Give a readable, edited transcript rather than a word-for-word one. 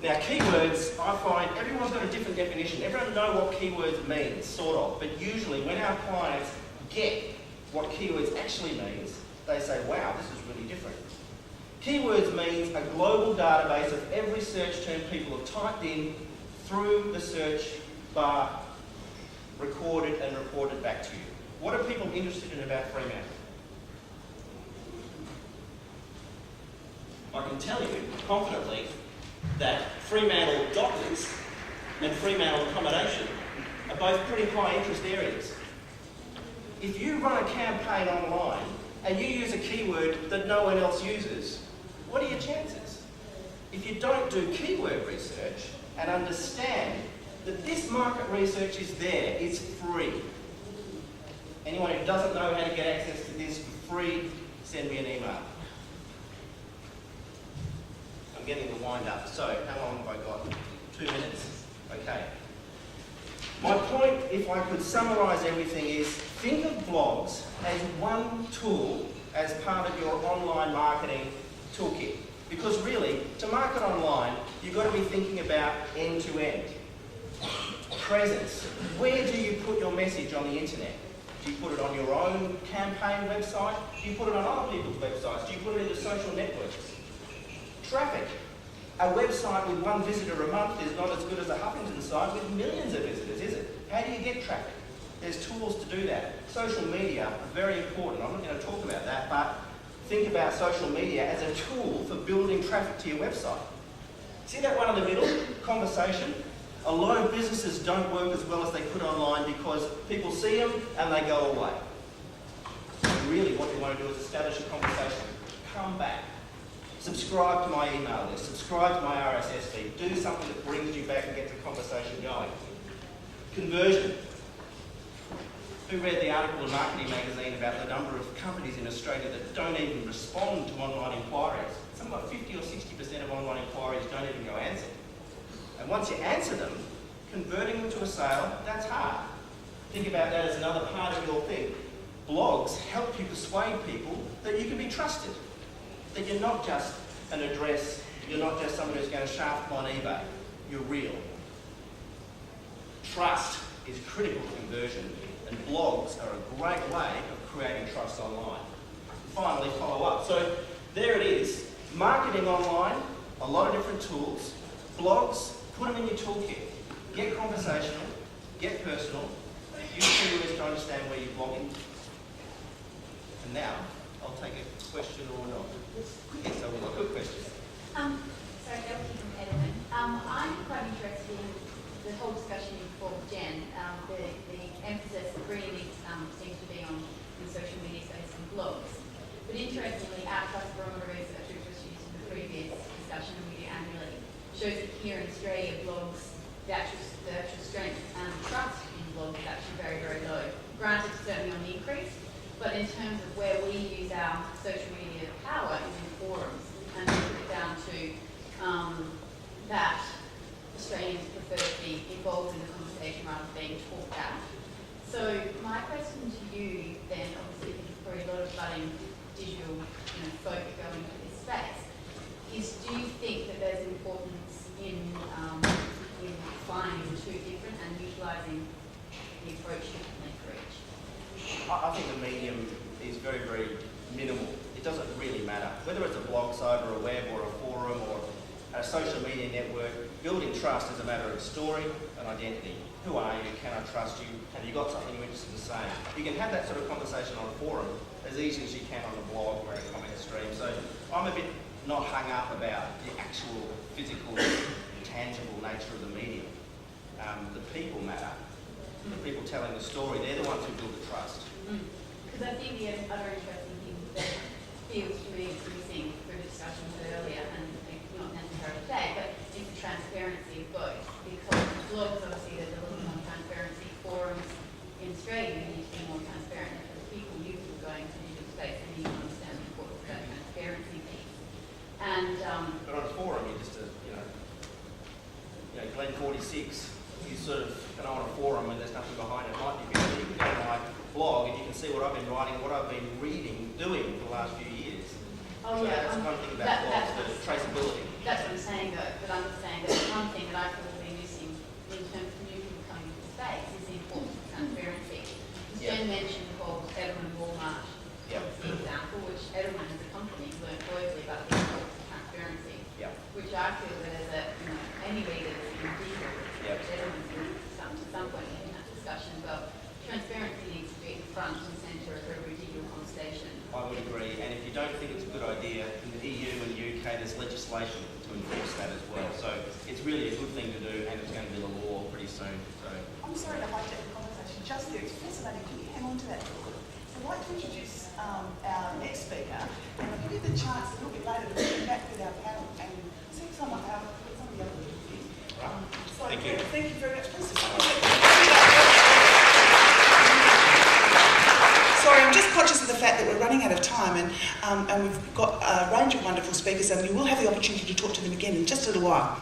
Now, keywords, I find everyone's got a different definition. Everyone knows what keywords means, sort of, but usually when our clients get what keywords actually means, they say, wow, this is really different. Keywords means a global database of every search term people have typed in through the search bar, recorded and reported back to you. What are people interested in about Fremantle? I can tell you confidently that Fremantle doctors and Fremantle accommodation are both pretty high interest areas. If you run a campaign online and you use a keyword that no one else uses, what are your chances? If you don't do keyword research and understand that this market research is there, it's free. Anyone who doesn't know how to get access to this for free, send me an email. I'm getting the wind up. So, how long have I got? 2 minutes? Okay. My point, if I could summarise everything, is think of blogs as one tool as part of your online marketing toolkit. Because really, to market online, you've got to be thinking about end-to-end. Presence. Where do you put your message on the internet? Do you put it on your own campaign website? Do you put it on other people's websites? Do you put it into social networks? Traffic. A website with one visitor a month is not as good as a Huffington site with millions of visitors, is it? How do you get traffic? There's tools to do that. Social media are very important. I'm not going to talk about that, but think about social media as a tool for building traffic to your website. See that one in the middle? Conversation. A lot of businesses don't work as well as they could online because people see them and they go away. Really what you want to do is establish a conversation. Come back. Subscribe to my email list. Subscribe to my RSS feed. Do something that brings you back and gets the conversation going. Conversion. Who read the article in Marketing Magazine about the number of companies in Australia that don't even respond to online inquiries? Something like 50 or 60% of online inquiries don't even go answered. And once you answer them, converting them to a sale, that's hard. Think about that as another part of your thing. Blogs help you persuade people that you can be trusted. That you're not just an address, you're not just someone who's going to shaft them on eBay. You're real. Trust is critical to conversion, and blogs are a great way of creating trust online. Finally, follow up. So there it is. Marketing online, a lot of different tools. Blogs, put them in your toolkit. Get conversational, get personal, use keywords to understand where you're blogging. And now, I'll take a question or not. Yes, I will. A good question. Sorry, Elkie from Edelman. I'm quite interested in the whole discussion before Jen. The emphasis really seems to be on the social media space and blogs. But interestingly, our trust barometer research, which was used in the previous discussion we do annually, shows that here in Australia, blogs, the actual strength and trust in blogs is actually very, very low. Granted, certainly on the increase, but in terms of where we use our social media power is in forums, and we put it down to that Australians prefer to be involved in the conversation rather than being talked at. So my question to you then, obviously there's probably a lot of budding digital folk going into this space, is do you think that there's importance in finding the two different and utilising the approach differently for each? I think the medium is very, very minimal. It doesn't really matter. Whether it's a blog site or a web or a forum or a social media network, building trust is a matter of story and identity. Who are you? Can I trust you? Have you got something you're interested in saying? You can have that sort of conversation on a forum as easy as you can on a blog or a comment stream. So I'm a bit not hung up about the actual physical, tangible nature of the medium. The people matter. The people telling the story, they're the ones who build the trust. Because I think the other interesting thing that feels to me is missing through the discussion earlier, and not necessarily today, but is the transparency of both. Because blogs, obviously, there's a little more transparency. Forums in Australia, you need to be more transparent. And for the people you are going to digital space, they need to understand the importance of that transparency piece. And but on a forum, you just, Glen 46. You sort of go on a forum and there's nothing behind it. Might be better. You can go to my blog and you can see what I've been writing, what I've been reading, doing for the last few years. Oh so yeah, that's one thing about blogs, the traceability. That's what I'm saying though, but I'm saying that one thing that I feel will be missing in terms of new people coming into the space is the importance of transparency. As Jen mentioned, called Edelman Walmart, for example, which Edelman as a company learned globally about the importance of transparency, which I feel that as a, any leaders in diesel, Edelman to some point in that discussion, but transparency needs to be at the front and centre of every digital conversation. I would agree, and if you don't think it's a good idea, in the EU and UK there's legislation to enforce that as well. So it's really a good thing to do, and it's going to be the law pretty soon. So I'm sorry to hijack the conversation just there. It's fascinating. Can you hang on to that thought? So I'd like to introduce our next speaker, and I'll give you the chance a little bit later to come back with our panel and see some of the other people. Thank you. Thank you very much. Please. Sorry, I'm just conscious of the fact that we're running out of time, and we've got a range of wonderful speakers, and we will have the opportunity to talk to them again in just a little while.